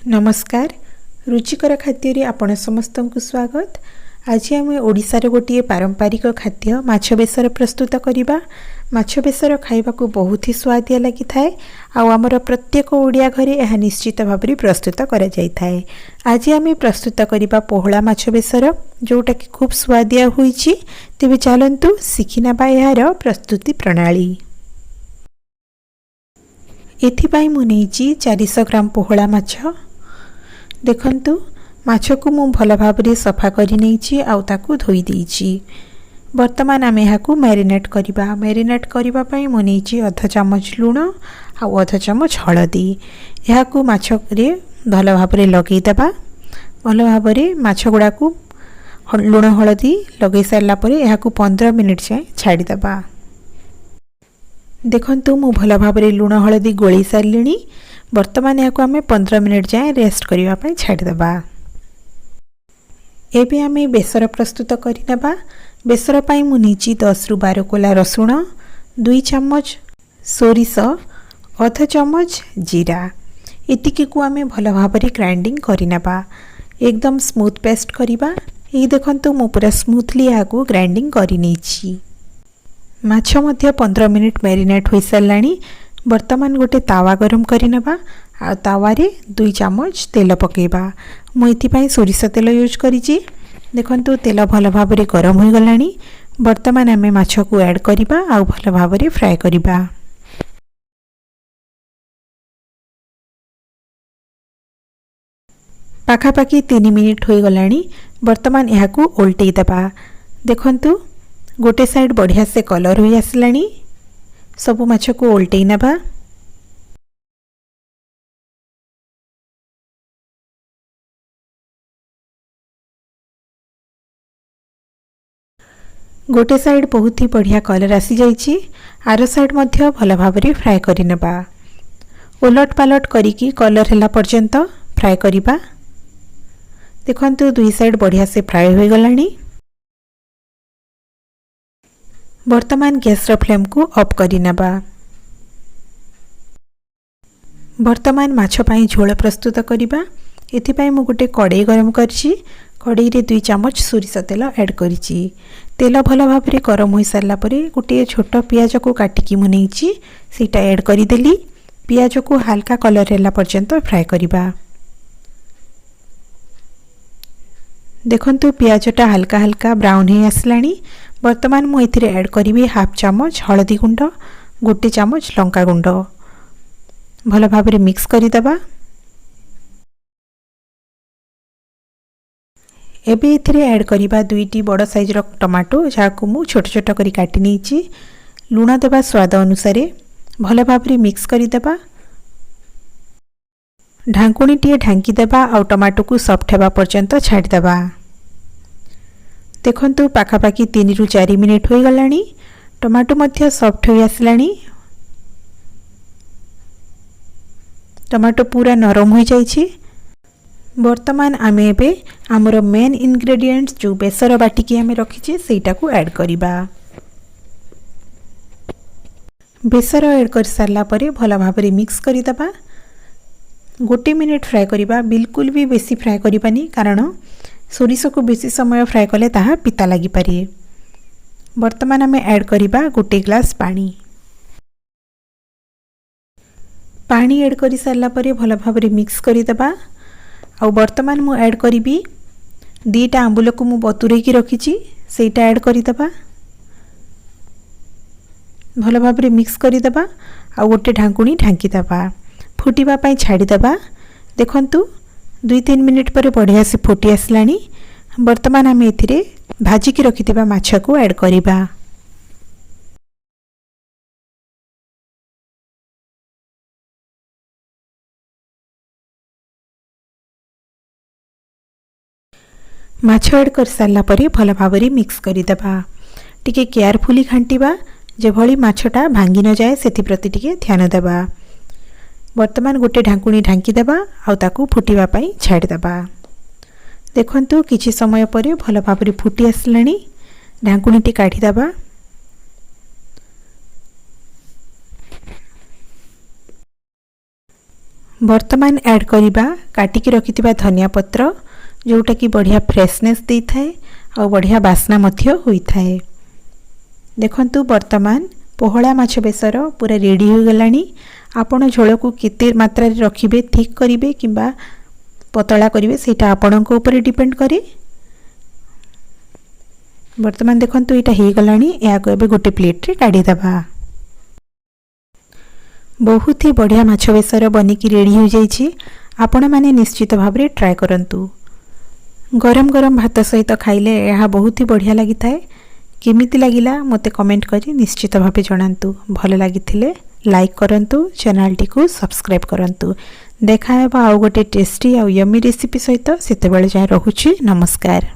नमस्कार। रुचिकर खाद्य आपण समस्त को स्वागत। आज आम ओडिशार गोटे पारंपरिक खाद्य माछ बेसर प्रस्तुत करवा। माछ बेसर खाइबा को बहुत ही स्वादिया लगी थाए। आमर प्रत्येक ओडिया घरे यह निश्चित भाव में प्रस्तुत करा जाय थाए। आज आम प्रस्तुत करवा पोहला माछ बेसर, जोटा कि खूब स्वादिया होईची। तेबे चलंतु शिखिनबा यार प्रस्तुति प्रणाली। एथिपाई मु नेइची 400 ग्राम पोहला माछ। देखंतु माछ को मु भल भाव में सफा करि नेइची आउ ताकू धोई देइची। वर्तमान आम यहाँ मैरिनेट करवा। मैरिनेट करबा पई मु नेइची आधा चामच लूण आउ आधा चामच हळदी। यहाँ माछ रे भल भाव में लगई देबा। भल भाव में माछ गुड़ा को लूण हळदी लगई सारला परे यहाँ 15 मिनिट जाए छाड़ी देबा। देखंतु मु भल भाव में लूण हळदी गोली सारलिनी। वर्तमान यहाँ आम 15 मिनिट जाए रेस्ट करने छाड़देबा। एबे आम बेसर प्रस्तुत करनेबा। बेसर पाई मु नीची 10 रु 12 कोला रसुण, 2 चम्मच सोरिष, आधा चम्मच जीरा। एतिकी को आम भल भाव में ग्राइंडिंग करनेबा। एकदम स्मूथ पेस्ट करवा। ये देखंतु मु पूरा स्मूथली यहाँ ग्राइंडिंग करिनेछि। माछ मध्य 15 मिनिट मैरिनेट हो साराणी। वर्तमान गोटे तावा गरम करनेबा। आ तावारे 2 चम्मच तेल पकेबा। मुझे सोरिष तेल यूज करिछि। देखंतु तेल भल भाव में गरम हो गलानी। वर्तमान आम माछ को ऐड करबा आ भल भाव में फ्राए करबा। पाखापाखि 3 मिनिट हो गलानी। वर्तमान यहाँ को ओल्टई देबा। देखंतु गोटे साइड बढ़िया से कलर हो आसलानी। सबु माछ को ओल्टई नेबा। गोटे साइड बहुत ही बढ़िया कलर आसी जाइछि। आर साइड मध्य भल भाव में फ्राए करनेबा। ओलट पालट करिकी कलर हैला पर्यंत फ्राए करबा। देखंतु दुई साइड बढ़िया से फ्राए हो गलानी। वर्तमान गैस फ्लेम को ऑफ करनेबा। वर्तमान माछ पाई झोल प्रस्तुत करबा। एथिपाई मु गोटे कड़ाई गरम करछि। कड़ाई रे 2 चम्मच सोरिष तेल ऐड करिछि। तेल भल भाव में गरम हो सारा परे गोटे छोट पियाज को काटिकी मु नेइछि सेटा ऐड करिदेली। पियाज को हल्का कलर हैला पर्यंत फ्राए करबा। देखंतु पियाजटा हल्का हल्का ब्राउन हो आसलानी। वर्तमान मु एथिरे ऐड करिवि हाफ चम्मच हळदी गुंड, गोटे चम्मच लंका गुंड। भल भाव में मिक्स करदेबा। एबे एथिरे ऐड करिबा 2टी बड़ साइज रो टमाटो, जाको मु छोट छोट करी काटी नेइछि। लूण देबा स्वाद अनुसार। भल भाव में मिक्स करदेबा। ढांकुणी टिए ढांकी देबा आ टमाटो को सॉफ्ट हेबा पर्यंत छाड़ी देबा। देखंतु पाखापाखि 3 रु 4 मिनिट हो गलानी। टमाटो मध्य सॉफ्ट हो आसलानी। टमाटो पूरा नरम हो जाइछि। वर्तमान आम एबे आमर मेन इंग्रेडिएंट्स जो बेसर बाटिकी आम रखीचे सेटा को ऐड करिबा। बेसर ऐड कर सारला परे भल भाव में मिक्स करदेबा। गोटे मिनिट फ्राए करबा। बिल्कुल भी बेसी फ्राए करबानी, कारण सोरिष को बेसी समय फ्राए कले ताहा पिता लगी पारे। वर्तमान आम ऐड करिबा गोटे ग्लास पानी। पानी ऐड कर सारला परे भल भाव में मिक्स करदेबा। आ वर्तमान मु ऐड करिबी 2टा आंबुल को मु बतुरे की रखीची सेटा ऐड करदेबा। भल भाव में मिक्स करदेबा। आ गोटे ढांकुणी ढांकी देबा। फुटिबा पई छाड़ी देबा। देखंतु 2-3 मिनिट पर बढ़िया से फुटी आसलानी। वर्तमान आम एथिरे भाजी की रखिथिबा माछ को ऐड करिबा। माछ ऐड कर सारला परे भल भाव में मिक्स करदेबा। टिके केयरफुली घांटीबा जे भली माछटा भांगी न जाए सेति प्रति टिके ध्यान देबा। वर्तमान गोटे ढांकुणी ढांकी देबा आ ताकू फुटिबा पई छाड़ी देबा। देखंतु किछि समय परे भल भाव में फुटी आसलानी। ढांकुणीटी काढ़ी देबा। वर्तमान ऐड करिबा काटिकी रखिथिबा धनिया पत्र जोटा कि बढ़िया फ्रेशनेस दे थाए और बढ़िया बास्ना मध्य होई थाए। देखंतु वर्तमान पोहला माछ बेसर पूरा रेडी हो गलानी। आपण झोल को केते मात्रा रे रखिबे, ठीक करिबे किंबा पतला करिबे सेटा आपणक ऊपर डिपेंड करे। वर्तमान देखंतु एटा हे गलानी। या को एबे गोटे प्लेट रे काढी दबा। बहुत ही बढ़िया माछ बेसर बनिकी रेडी हो जाइछि। आपण माने निश्चित भाव रे ट्राई करंतु। गरम गरम भात सहित खाइले यह बहुत ही बढ़िया लगी थाए। केमिति लागिला मते कमेंट करी निश्चित भावे जणांतु। भल लागिथिले लाइक करंतु, चैनल टी को सब्सक्राइब करंतु। देखा हेबा आउ गोटे टेस्टी आ यम्मी रेसिपी सहित। सेतेबेले जाय रहुछि। नमस्कार।